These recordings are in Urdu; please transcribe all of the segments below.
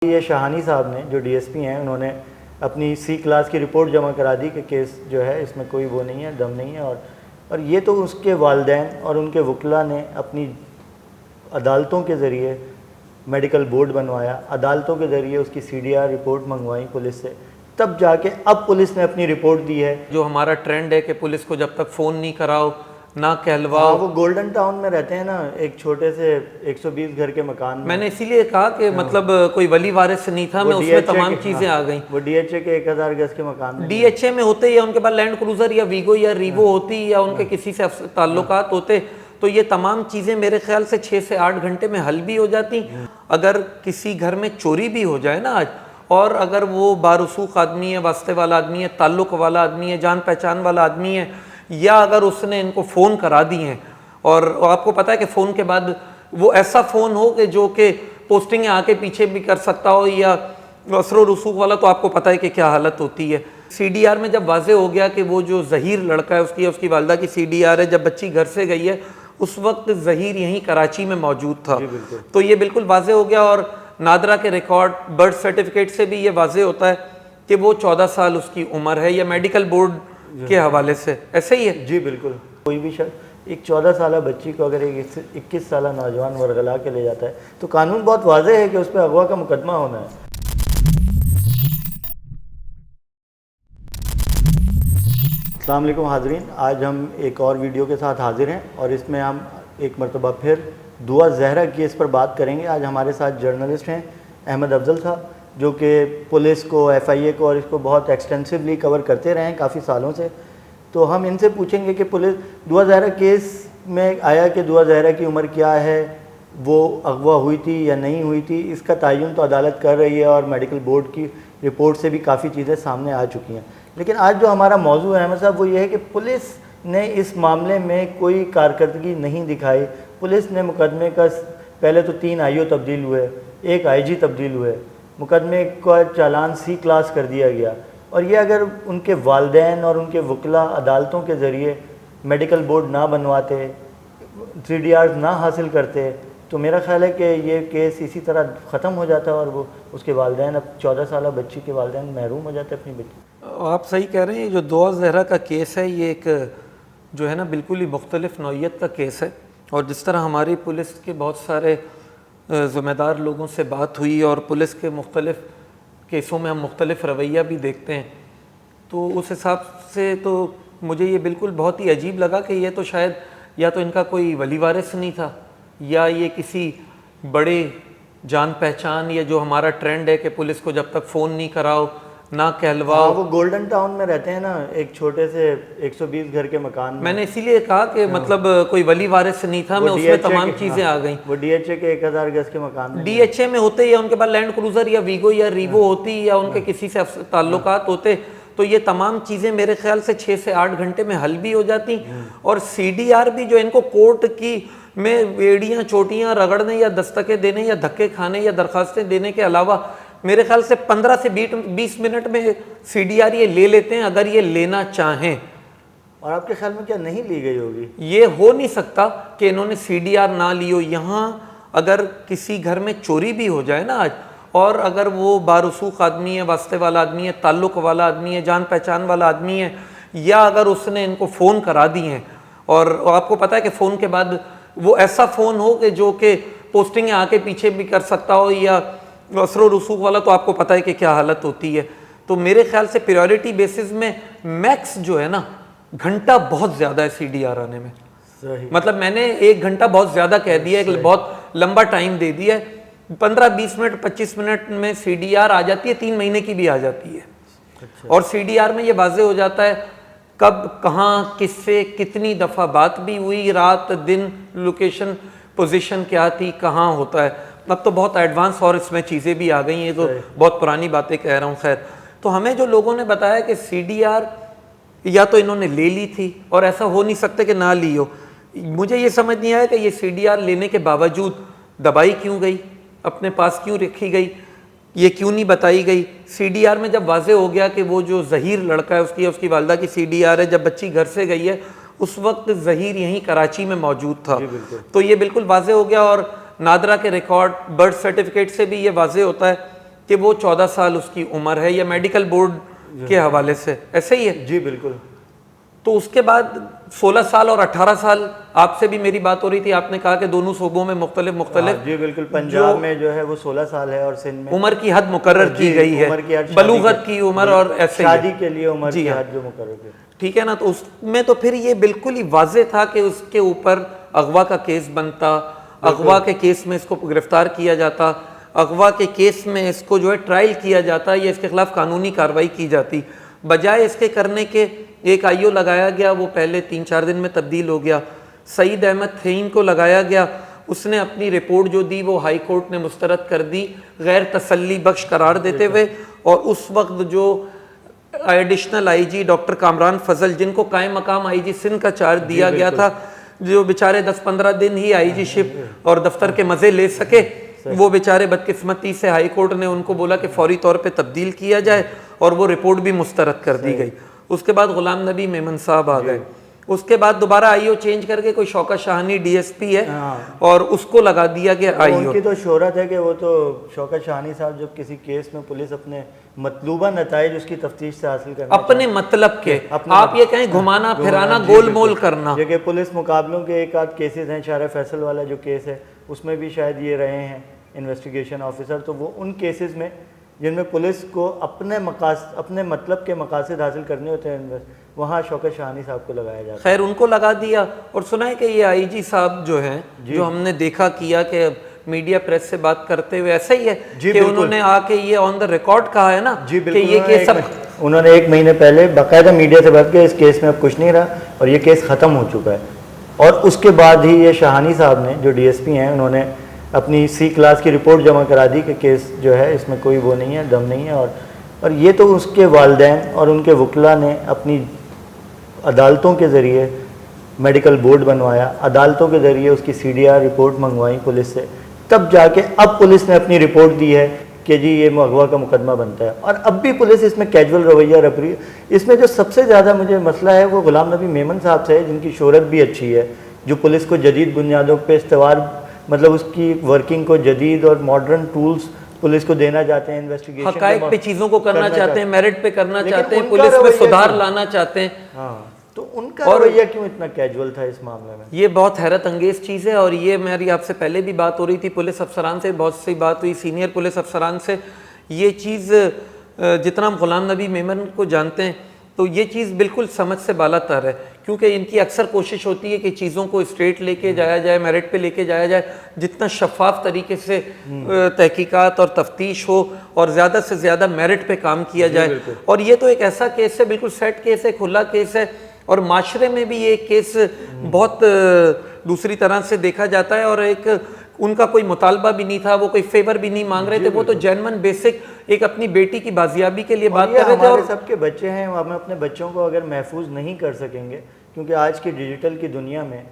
یہ شاہانی صاحب نے جو ڈی ایس پی ہیں انہوں نے اپنی سی کلاس کی رپورٹ جمع کرا دی کہ کیس جو ہے اس میں کوئی وہ نہیں ہے، دم نہیں ہے، اور یہ تو اس کے والدین اور ان کے وکلاء نے اپنی عدالتوں کے ذریعے میڈیکل بورڈ بنوایا، عدالتوں کے ذریعے اس کی سی ڈی آر رپورٹ منگوائی پولیس سے، تب جا کے اب پولیس نے اپنی رپورٹ دی ہے۔ جو ہمارا ٹرینڈ ہے کہ پولیس کو جب تک فون نہیں کراؤ نہ کہلواؤ، وہ گولڈن ٹاؤن میں رہتے ہیں نا، ایک چھوٹے سے 120 گھر کے مکان میں نے اسی لیے کہا کہ مطلب کوئی ولی وارث نہیں تھا، میں اس میں تمام چیزیں آ گئیں۔ وہ ڈی ایچ اے کے 1000 گز کے مکان میں، ڈی ایچ اے میں ہوتے یا ان کے پاس لینڈ کروزر یا ویگو یا ریوو ہوتی یا ان کے کسی سے تعلقات ہوتے تو یہ تمام چیزیں میرے خیال سے 6 سے 8 گھنٹے میں حل بھی ہو جاتی۔ اگر کسی گھر میں چوری بھی ہو جائے نا آج، اور اگر وہ بارسوخ آدمی ہے، واسطے والا آدمی ہے، تعلق والا آدمی ہے، جان پہچان والا آدمی ہے، یا اگر اس نے ان کو فون کرا دی ہیں، اور آپ کو پتہ ہے کہ فون کے بعد وہ ایسا فون ہو کہ جو کہ پوسٹنگ آ کے پیچھے بھی کر سکتا ہو یا اثر و رسوخ والا، تو آپ کو پتہ ہے کہ کیا حالت ہوتی ہے۔ سی ڈی آر میں جب واضح ہو گیا کہ وہ جو ظہیر لڑکا ہے اس کی والدہ کی سی ڈی آر ہے، جب بچی گھر سے گئی ہے اس وقت ظہیر یہیں کراچی میں موجود تھا، تو یہ بالکل واضح ہو گیا۔ اور نادرہ کے ریکارڈ برتھ سرٹیفکیٹ سے بھی یہ واضح ہوتا ہے کہ وہ 14 سال اس کی عمر ہے، یا میڈیکل بورڈ کے حوالے سے ایسے ہی ہے۔ جی بالکل، کوئی بھی شخص ایک 14 سالہ بچی کو اگر ایک 21 سالہ نوجوان ورغلا کے لے جاتا ہے تو قانون بہت واضح ہے کہ اس پہ اغوا کا مقدمہ ہونا ہے۔ السلام علیکم حاضرین، آج ہم ایک اور ویڈیو کے ساتھ حاضر ہیں، اور اس میں ہم ایک مرتبہ پھر دعا زہرا کیس پر بات کریں گے۔ آج ہمارے ساتھ جرنلسٹ ہیں احمد افضل صاحب، جو کہ پولیس کو، ایف آئی اے کو اور اس کو بہت ایکسٹینسولی کور کرتے رہے ہیں کافی سالوں سے۔ تو ہم ان سے پوچھیں گے کہ پولیس دعا زہرا کیس میں آیا کہ دعا زہرا کی عمر کیا ہے، وہ اغوا ہوئی تھی یا نہیں ہوئی تھی، اس کا تعین تو عدالت کر رہی ہے، اور میڈیکل بورڈ کی رپورٹ سے بھی کافی چیزیں سامنے آ چکی ہیں۔ لیکن آج جو ہمارا موضوع ہے احمد صاحب وہ یہ ہے کہ پولیس نے اس معاملے میں کوئی کارکردگی نہیں دکھائی۔ پولیس نے مقدمے کا پہلے تو 3 آئی او تبدیل ہوئے، 1 آئی جی تبدیل ہوئے، مقدمے کا چالان سی کلاس کر دیا گیا، اور یہ اگر ان کے والدین اور ان کے وکلاء عدالتوں کے ذریعے میڈیکل بورڈ نہ بنواتے، 3 DRs نہ حاصل کرتے، تو میرا خیال ہے کہ یہ کیس اسی طرح ختم ہو جاتا، اور وہ اس کے والدین، اب 14 سالہ بچی کے والدین محروم ہو جاتے اپنی بچی۔ آپ صحیح کہہ رہے ہیں، جو دعا زہرا کا کیس ہے یہ ایک جو ہے نا بالکل ہی مختلف نوعیت کا کیس ہے، اور جس طرح ہماری پولیس کے بہت سارے ذمہ دار لوگوں سے بات ہوئی اور پولیس کے مختلف کیسوں میں ہم مختلف رویہ بھی دیکھتے ہیں، تو اس حساب سے تو مجھے یہ بالکل بہت ہی عجیب لگا کہ یہ تو شاید یا تو ان کا کوئی ولی وارث نہیں تھا، یا یہ کسی بڑے جان پہچان، یا جو ہمارا ٹرینڈ ہے کہ پولیس کو جب تک فون نہیں کراؤ نہ کہلواؤ۔ وہ گولڈن ٹاؤن میں رہتے ہیں نا، ایک چھوٹے سے 120 گھر کے مکان میں نے اسی لیے کہا کہ مطلب کوئی ولی وارث نہیں تھا، میں اس میں تمام چیزیں آ گئیں۔ وہ ڈی ایچ اے کے 1000 گز کے مکان میں، ڈی ایچ اے میں ہوتے یا ان کے پاس لینڈ کروزر یا ویگو یا ریوو ہوتی یا ان کے کسی سے تعلقات ہوتے تو یہ تمام چیزیں میرے خیال سے 6 سے 8 گھنٹے میں حل بھی ہو جاتی۔ اور سی ڈی آر بھی جو ان کو کورٹ کی میں ایڑیاں چوٹیاں رگڑنے یا دستکیں دینے یا دھکے کھانے یا درخواستیں دینے کے علاوہ میرے خیال سے 15 سے 20 منٹ میں سی ڈی آر یہ لے لیتے ہیں اگر یہ لینا چاہیں۔ اور آپ کے خیال میں کیا نہیں لی گئی ہوگی؟ یہ ہو نہیں سکتا کہ انہوں نے سی ڈی آر نہ لی ہو۔ یہاں اگر کسی گھر میں چوری بھی ہو جائے نا آج، اور اگر وہ بارسوخ آدمی ہے، واسطے والا آدمی ہے، تعلق والا آدمی ہے، جان پہچان والا آدمی ہے، یا اگر اس نے ان کو فون کرا دی ہیں، اور آپ کو پتہ ہے کہ فون کے بعد وہ ایسا فون ہو کہ جو کہ پوسٹنگ آ کے پیچھے بھی کر سکتا ہو یا اثر و رسوخ والا، تو آپ کو پتہ ہے کہ کیا حالت ہوتی ہے۔ تو میرے خیال سے پریورٹی بیسز میں میکس جو ہے نا گھنٹہ بہت زیادہ ہے سی ڈی آر آنے میں۔ صحیح، مطلب میں نے 1 گھنٹہ بہت زیادہ کہہ دیا ہے، بہت لمبا ٹائم دے دیا ہے۔ 15-20 منٹ 25 منٹ میں سی ڈی آر آ جاتی ہے، 3 مہینے کی بھی آ جاتی ہے۔ اور سی ڈی آر میں یہ واضح ہو جاتا ہے کب کہاں کس سے کتنی دفعہ بات بھی ہوئی، رات دن، لوکیشن پوزیشن کیا تھی، کہاں ہوتا ہے۔ اب تو بہت ایڈوانس اور اس میں چیزیں بھی آ گئی ہیں، تو بہت پرانی باتیں کہہ رہا ہوں۔ خیر، تو ہمیں جو لوگوں نے بتایا کہ سی ڈی آر یا تو انہوں نے لے لی تھی، اور ایسا ہو نہیں سکتا کہ نہ لی ہو۔ مجھے یہ سمجھ نہیں آیا کہ یہ سی ڈی آر لینے کے باوجود دبائی کیوں گئی، اپنے پاس کیوں رکھی گئی، یہ کیوں نہیں بتائی گئی۔ سی ڈی آر میں جب واضح ہو گیا کہ وہ جو ظہیر لڑکا ہے اس کی والدہ کی سی ڈی آر ہے، جب بچی گھر سے گئی ہے اس وقت ظہیر یہیں کراچی میں موجود تھا، تو یہ بالکل واضح ہو گیا۔ اور نادرہ کے ریکارڈ برتھ سرٹیفکیٹ سے بھی یہ واضح ہوتا ہے کہ وہ 14 سال اس کی عمر ہے، یا میڈیکل بورڈ کے حوالے سے ایسے ہی ہے؟ جی بالکل. تو اس کے بعد 16 سال اور 18 سال آپ سے بھی میری بات ہو رہی تھی، آپ نے کہا کہ دونوں صوبوں میں مختلف جی بالکل. پنجاب میں جو ہے وہ 16 سال ہے اور سندھ میں عمر کی حد مقرر کی گئی ہے، بلوغت کی عمر اور ایسے شادی کے لیے عمر کی حد جو مقرر کی. ٹھیک ہے نا. تو اس میں تو پھر یہ بالکل ہی واضح تھا کہ اس کے اوپر اغوا کا کیس بنتا، اغوا کے کیس میں اس کو گرفتار کیا جاتا، اغوا کے کیس میں اس کو جو ہے ٹرائل کیا جاتا یا اس کے خلاف قانونی کارروائی کی جاتی. بجائے اس کے کرنے کے ایک آئیو لگایا گیا، وہ پہلے 3-4 دن میں تبدیل ہو گیا. سعید احمد تھیم کو لگایا گیا، اس نے اپنی رپورٹ جو دی وہ ہائی کورٹ نے مسترد کر دی غیر تسلی بخش قرار دیتے ہوئے. اور اس وقت جو additional IG doctor Kamran Fazal, جن کو قائم مقام آئی جی سندھ کا چارج دیا گیا تھا، جو بیچارے 10-15 دن ہی آئی جی شپ اور دفتر کے مزے لے سکے، وہ بیچارے بدقسمتی سے ہائی کورٹ نے ان کو بولا کہ فوری طور پہ تبدیل کیا جائے اور وہ رپورٹ بھی مسترد کر دی گئی. اس کے بعد غلام نبی میمن صاحب آ گئے. اس کے بعد دوبارہ آئی او چینج کر کے کوئی شوکت شاہانی ڈی ایس پی ہے اور اس کو لگا دیا گیا آئی او. ان کی تو شہرت ہے کہ وہ تو شوکت شاہانی صاحب جب کسی کیس میں پولیس اپنے مطلوبہ نتائج اس کی تفتیش سے حاصل کرنا اپنے مطلب کے، آپ یہ کہیں گھمانا پھرانا گول مول کرنا، یہ کہ پولیس مقابلوں کے ایک آدھ کیسز ہیں، شارع فیصل والا جو کیس ہے اس میں بھی شاید یہ رہے ہیں انویسٹیگیشن آفیسر. تو وہ ان کیسز میں جن میں پولیس کو اپنے مطلب کے مقاصد حاصل کرنے ہوتے ہیں، وہاں شوکت شاہانی صاحب کو لگایا جاتا ہے. خیر ان کو لگا دیا. اور سنا ہے کہ یہ آئی جی صاحب جو ہیں، جو ہم نے دیکھا کیا کہ میڈیا پریس سے بات کرتے ہوئے ایسا ہی ہے کہ انہوں نے آ کے یہ آن دا ریکارڈ کہا ہے نا کہ یہ کیس اب انہوں نے 1 مہینے پہلے باقاعدہ میڈیا سے بات کی اس کیس میں اب کچھ نہیں رہا اور یہ کیس ختم ہو چکا ہے. اور اس کے بعد ہی یہ شاہانی صاحب نے جو ڈی ایس پی ہیں، انہوں نے اپنی C کلاس کی رپورٹ جمع کرا دی کہ کیس جو ہے اس میں کوئی وہ نہیں ہے، دم نہیں ہے. اور یہ تو اس کے والدین اور ان کے وکلاء نے اپنی عدالتوں کے ذریعے میڈیکل بورڈ بنوایا، عدالتوں کے ذریعے اس کی CDR رپورٹ منگوائی پولیس سے، تب جا کے اب پولیس نے اپنی رپورٹ دی ہے کہ جی یہ اغوا کا مقدمہ بنتا ہے. اور اب بھی پولیس اس میں کیجول رویہ رکھ رہی ہے. اس میں جو سب سے زیادہ مجھے مسئلہ ہے وہ غلام نبی میمن صاحب سے ہے، جن کی شہرت بھی اچھی ہے، جو پولیس کو جدید بنیادوں پہ استوار، مطلب اس کی ورکنگ کو جدید اور ماڈرن ٹولز پولیس کو دینا چاہتے ہیں، انویسٹیگیشن حقائق پہ چیزوں کو کرنا چاہتے ہیں، میرٹ پہ کرنا چاہتے ہیں، پولیس میں سدھار لانا چاہتے ہیں. ہاں تو ان کا رویہ کیوں اتنا کیجول تھا اس معاملے میں؟ یہ بہت حیرت انگیز چیز ہے. اور یہ میری آپ سے پہلے بھی بات ہو رہی تھی، پولیس افسران سے بہت سی بات ہوئی، سینئر پولیس افسران سے. یہ چیز جتنا ہم غلام نبی میمن کو جانتے ہیں تو یہ چیز بالکل سمجھ سے بالا تر ہے، کیونکہ ان کی اکثر کوشش ہوتی ہے کہ چیزوں کو اسٹریٹ لے کے جایا جائے، میرٹ پہ لے کے جایا جائے، جتنا شفاف طریقے سے تحقیقات اور تفتیش ہو اور زیادہ سے زیادہ میرٹ پہ کام کیا جائے. اور یہ تو ایک ایسا کیس ہے، بالکل سیٹ کیس ہے، کھلا کیس ہے. اور معاشرے میں بھی یہ کیس بہت دوسری طرح سے دیکھا جاتا ہے. اور ایک ان کا کوئی مطالبہ بھی نہیں تھا، وہ کوئی فیور بھی نہیں مانگ رہے تھے، وہ تو جینون بیسک ایک اپنی بیٹی کی بازیابی کے لیے بات کر رہے تھے. اور سب کے بچے ہیں، ہم اپنے بچوں کو اگر محفوظ نہیں کر سکیں گے، کیونکہ آج کی ڈیجیٹل کی دنیا میں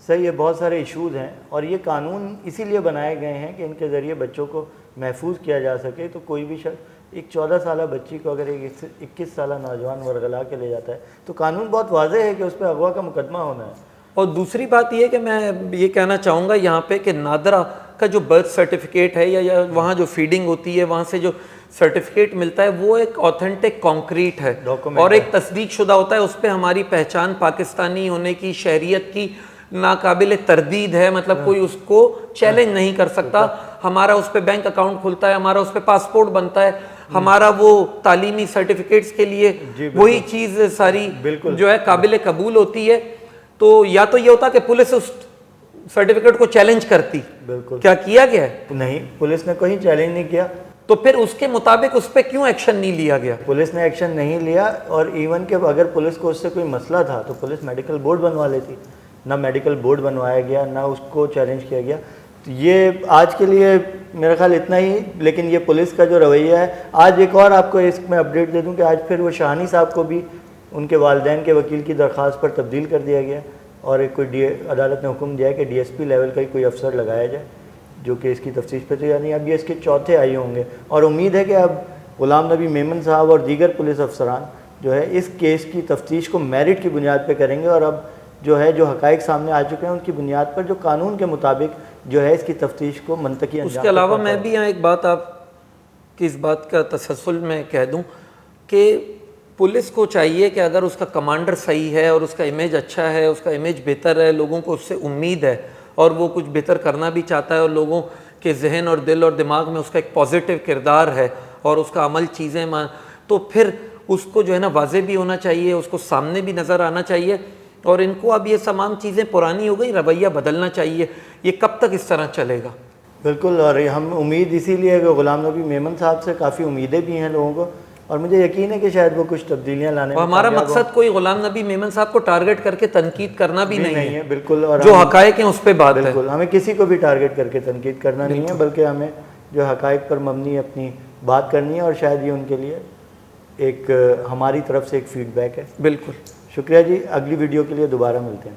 صحیح یہ بہت سارے ایشوز ہیں اور یہ قانون اسی لیے بنائے گئے ہیں کہ ان کے ذریعے بچوں کو محفوظ کیا جا سکے. تو کوئی بھی شخص ایک 14 سالہ بچی کو اگر ایک 21 سالہ نوجوان ورغلا کے لے جاتا ہے تو قانون بہت واضح ہے کہ اس پہ اغوا کا مقدمہ ہونا ہے. اور دوسری بات یہ کہ میں یہ کہنا چاہوں گا یہاں پہ کہ نادرہ کا جو برتھ سرٹیفکیٹ ہے یا وہاں جو فیڈنگ ہوتی ہے وہاں سے جو سرٹیفکیٹ ملتا ہے وہ ایک آتھینٹک کانکریٹ ہے اور ایک تصدیق شدہ ہوتا ہے. اس پہ ہماری پہچان پاکستانی ہونے کی، شہریت کی ناقابل تردید ہے. مطلب کوئی اس کو چیلنج نہیں کر سکتا. ہمارا اس پہ بینک اکاؤنٹ کھلتا ہے، ہمارا اس پہ پاسپورٹ بنتا ہے، ہمارا وہ تعلیمی سرٹیفکیٹس کے لیے وہی چیز ساری جو ہے قابل قبول ہوتی ہے. تو یا تو یہ ہوتا کہ پولیس اس سرٹیفکیٹ کو چیلنج کرتی. بالکل. کیا کیا گیا ہے؟ نہیں، پولیس نے کوئی چیلنج نہیں کیا. تو پھر اس کے مطابق اس پہ کیوں ایکشن نہیں لیا گیا؟ پولیس نے ایکشن نہیں لیا. اور ایون کہ اگر پولیس کو اس سے کوئی مسئلہ تھا تو پولیس میڈیکل بورڈ بنوا لیتی. نہ میڈیکل بورڈ بنوایا گیا، نہ اس کو چیلنج کیا گیا. تو یہ آج کے لیے میرا خیال اتنا ہی. لیکن یہ پولیس کا جو رویہ ہے، آج ایک اور آپ کو اس میں اپڈیٹ دے دوں کہ آج پھر وہ شاہانی صاحب کو بھی ان کے والدین کے وکیل کی درخواست پر تبدیل کر دیا گیا اور ایک کوئی عدالت نے حکم دیا ہے کہ DSP لیول کا ہی کوئی افسر لگایا جائے جو کہ اس کی تفتیش پہ. تو یعنی اب یہ اس کے چوتھے آئی ہوں گے اور امید ہے کہ اب غلام نبی میمن صاحب اور دیگر پولیس افسران جو ہے اس کیس کی تفتیش کو میرٹ کی بنیاد پہ کریں گے. اور اب جو ہے جو حقائق سامنے آ چکے ہیں ان کی بنیاد پر جو قانون کے مطابق جو ہے اس کی تفتیش کو منطقی انجام. اس کے علاوہ میں بھی یہاں ایک بات آپ کہ اس بات کا تسلسل میں کہہ دوں کہ پولیس کو چاہیے کہ اگر اس کا کمانڈر صحیح ہے اور اس کا امیج اچھا ہے، اس کا امیج بہتر ہے، لوگوں کو اس سے امید ہے اور وہ کچھ بہتر کرنا بھی چاہتا ہے اور لوگوں کے ذہن اور دل اور دماغ میں اس کا ایک پازیٹیو کردار ہے اور اس کا عمل چیزیں تو پھر اس کو جو ہے نا واضح بھی ہونا چاہیے، اس کو سامنے بھی نظر آنا چاہیے. اور ان کو اب یہ تمام چیزیں پرانی ہو گئی، رویہ بدلنا چاہیے. یہ کب تک اس طرح چلے گا؟ بالکل. اور ہم امید اسی لیے کہ غلام نبی میمن صاحب سے کافی امیدیں بھی ہیں لوگوں کو، اور مجھے یقین ہے کہ شاید وہ کچھ تبدیلیاں لانے میں ہمارا کامیاب ہوں. مقصد کوئی غلام نبی میمن صاحب کو ٹارگٹ کر کے تنقید کرنا بھی نہیں ہے. بالکل. اور جو حقائق ہیں اس پہ بات ہے. بالکل ہمیں کسی کو بھی ٹارگٹ کر کے تنقید کرنا نہیں ہے، بلکہ ہمیں جو حقائق پر مبنی اپنی بات کرنی ہے، اور شاید یہ ان کے لیے ایک ہماری طرف سے ایک فیڈ بیک ہے. بالکل. شکریہ جی. اگلی ویڈیو کے لیے دوبارہ ملتے ہیں.